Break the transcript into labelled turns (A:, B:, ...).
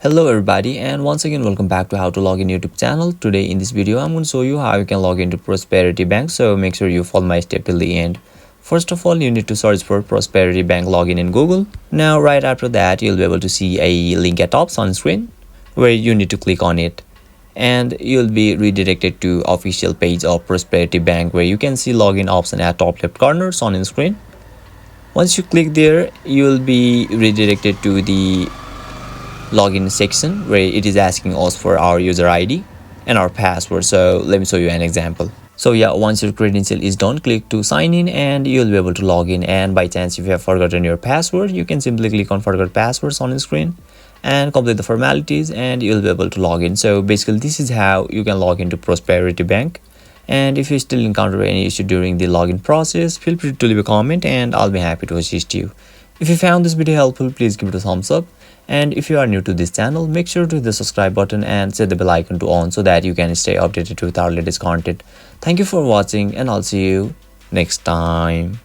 A: Hello everybody, and once again welcome back to how to log in YouTube channel. Today in this video I'm going to show you how you can log into Prosperity Bank, so make sure you follow my step till the end. First of all, you need to search for Prosperity Bank login in Google. Now right after that you'll be able to see a link at top on screen where you need to click on it, and you'll be redirected to official page of Prosperity Bank where you can see login option at top left corner on screen. Once you click there, you'll be redirected to the login section where it is asking us for our user ID and our password. So let me show you an example. So yeah, once your credential is done, click to sign in and you'll be able to log in. And by chance if you have forgotten your password, you can simply click on forgot passwords on the screen and complete the formalities and you'll be able to log in. So basically this is how you can log into Prosperity Bank. And if you still encounter any issue during the login process, feel free to leave a comment and I'll be happy to assist you. If you found this video helpful, please give it a thumbs up. And if you are new to this channel, make sure to hit the subscribe button and set the bell icon to on so that you can stay updated with our latest content. Thank you for watching and I'll see you next time.